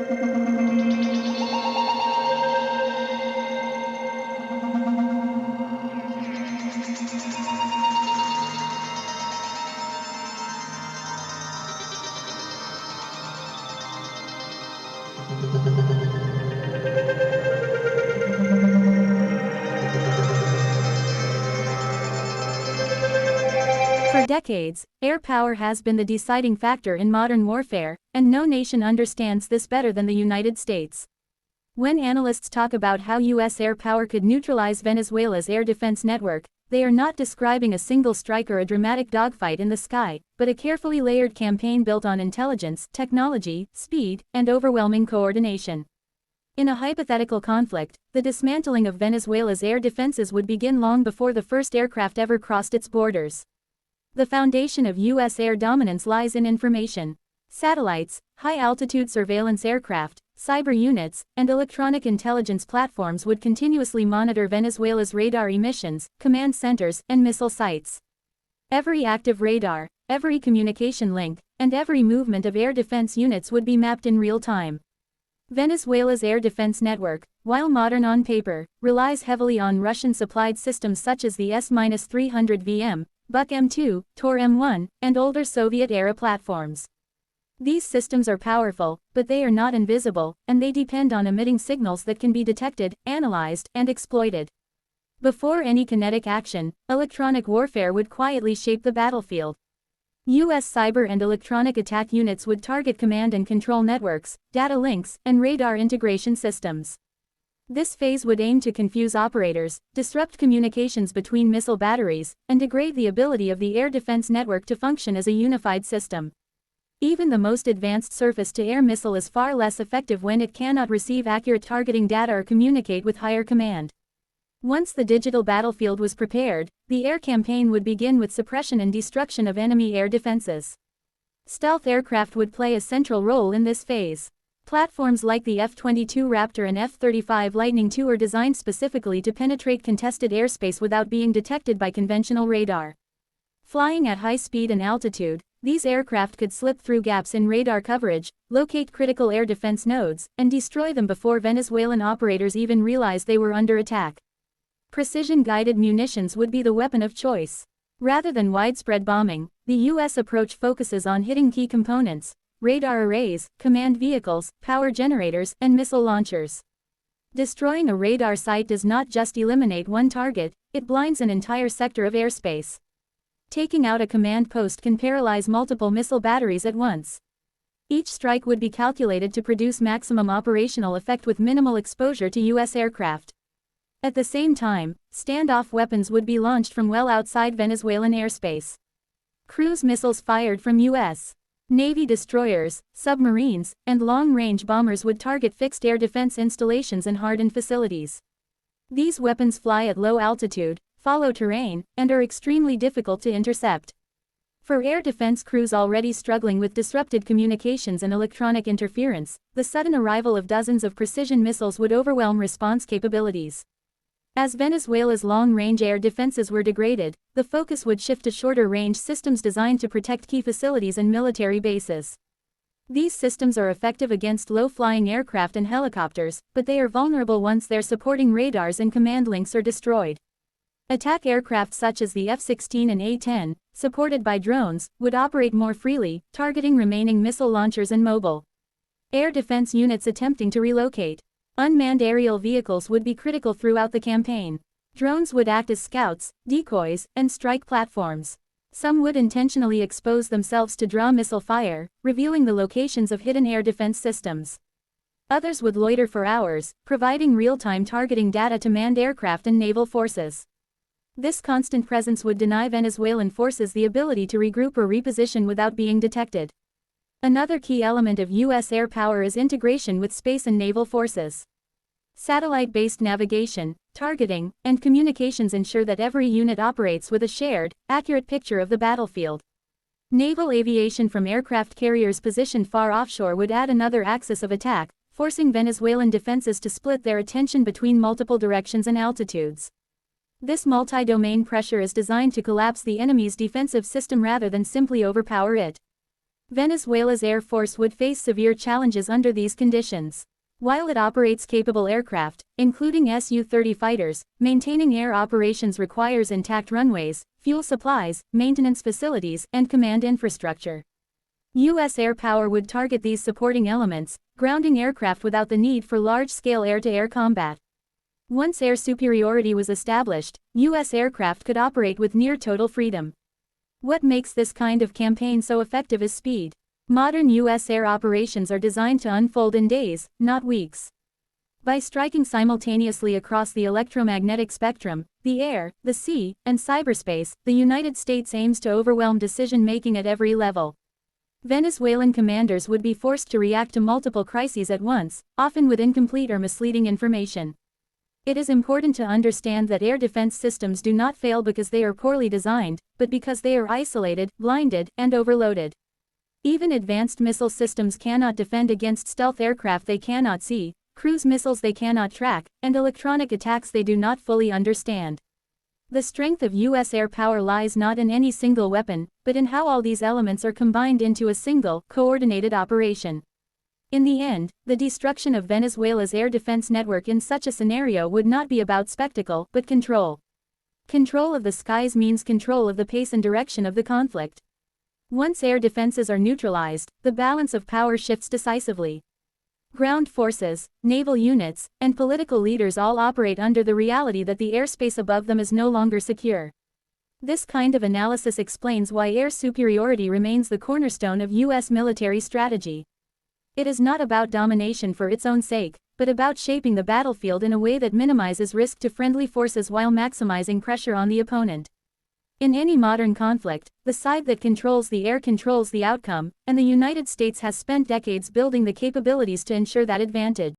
For decades, air power has been the deciding factor in modern warfare, and no nation understands this better than the United States. When analysts talk about how U.S. air power could neutralize Venezuela's air defense network, they are not describing a single strike or a dramatic dogfight in the sky, but a carefully layered campaign built on intelligence, technology, speed, and overwhelming coordination. In a hypothetical conflict, the dismantling of Venezuela's air defenses would begin long before the first aircraft ever crossed its borders. The foundation of U.S. air dominance lies in information. Satellites, high-altitude surveillance aircraft, cyber units, and electronic intelligence platforms would continuously monitor Venezuela's radar emissions, command centers, and missile sites. Every active radar, every communication link, and every movement of air defense units would be mapped in real time. Venezuela's air defense network, while modern on paper, relies heavily on Russian-supplied systems such as the S-300 VM, Buk M2, Tor M1, and older Soviet-era platforms. These systems are powerful, but they are not invisible, and they depend on emitting signals that can be detected, analyzed, and exploited. Before any kinetic action, electronic warfare would quietly shape the battlefield. U.S. cyber and electronic attack units would target command and control networks, data links, and radar integration systems. This phase would aim to confuse operators, disrupt communications between missile batteries, and degrade the ability of the air defense network to function as a unified system. Even the most advanced surface-to-air missile is far less effective when it cannot receive accurate targeting data or communicate with higher command. Once the digital battlefield was prepared, the air campaign would begin with suppression and destruction of enemy air defenses. Stealth aircraft would play a central role in this phase. Platforms like the F-22 Raptor and F-35 Lightning II are designed specifically to penetrate contested airspace without being detected by conventional radar. Flying at high speed and altitude, these aircraft could slip through gaps in radar coverage, locate critical air defense nodes, and destroy them before Venezuelan operators even realize they were under attack. Precision-guided munitions would be the weapon of choice. Rather than widespread bombing, the U.S. approach focuses on hitting key components: radar arrays, command vehicles, power generators, and missile launchers. Destroying a radar site does not just eliminate one target, it blinds an entire sector of airspace. Taking out a command post can paralyze multiple missile batteries at once. Each strike would be calculated to produce maximum operational effect with minimal exposure to U.S. aircraft. At the same time, standoff weapons would be launched from well outside Venezuelan airspace. Cruise missiles fired from U.S. Navy destroyers, submarines, and long-range bombers would target fixed air defense installations and hardened facilities. These weapons fly at low altitude, follow terrain, and are extremely difficult to intercept. For air defense crews already struggling with disrupted communications and electronic interference, the sudden arrival of dozens of precision missiles would overwhelm response capabilities. As Venezuela's long-range air defenses were degraded, the focus would shift to shorter-range systems designed to protect key facilities and military bases. These systems are effective against low-flying aircraft and helicopters, but they are vulnerable once their supporting radars and command links are destroyed. Attack aircraft such as the F-16 and A-10, supported by drones, would operate more freely, targeting remaining missile launchers and mobile air defense units attempting to relocate. Unmanned aerial vehicles would be critical throughout the campaign. Drones would act as scouts, decoys, and strike platforms. Some would intentionally expose themselves to draw missile fire, revealing the locations of hidden air defense systems. Others would loiter for hours, providing real-time targeting data to manned aircraft and naval forces. This constant presence would deny Venezuelan forces the ability to regroup or reposition without being detected. Another key element of U.S. air power is integration with space and naval forces. Satellite-based navigation, targeting, and communications ensure that every unit operates with a shared, accurate picture of the battlefield. Naval aviation from aircraft carriers positioned far offshore would add another axis of attack, forcing Venezuelan defenses to split their attention between multiple directions and altitudes. This multi-domain pressure is designed to collapse the enemy's defensive system rather than simply overpower it. Venezuela's Air Force would face severe challenges under these conditions. While it operates capable aircraft, including Su-30 fighters, maintaining air operations requires intact runways, fuel supplies, maintenance facilities, and command infrastructure. U.S. air power would target these supporting elements, grounding aircraft without the need for large-scale air-to-air combat. Once air superiority was established, U.S. aircraft could operate with near-total freedom. What makes this kind of campaign so effective is speed. Modern U.S. air operations are designed to unfold in days, not weeks. By striking simultaneously across the electromagnetic spectrum, the air, the sea, and cyberspace, the United States aims to overwhelm decision-making at every level. Venezuelan commanders would be forced to react to multiple crises at once, often with incomplete or misleading information. It is important to understand that air defense systems do not fail because they are poorly designed, but because they are isolated, blinded, and overloaded. Even advanced missile systems cannot defend against stealth aircraft they cannot see, cruise missiles they cannot track, and electronic attacks they do not fully understand. The strength of U.S. air power lies not in any single weapon, but in how all these elements are combined into a single, coordinated operation. In the end, the destruction of Venezuela's air defense network in such a scenario would not be about spectacle, but control. Control of the skies means control of the pace and direction of the conflict. Once air defenses are neutralized, the balance of power shifts decisively. Ground forces, naval units, and political leaders all operate under the reality that the airspace above them is no longer secure. This kind of analysis explains why air superiority remains the cornerstone of U.S. military strategy. It is not about domination for its own sake, but about shaping the battlefield in a way that minimizes risk to friendly forces while maximizing pressure on the opponent. In any modern conflict, the side that controls the air controls the outcome, and the United States has spent decades building the capabilities to ensure that advantage.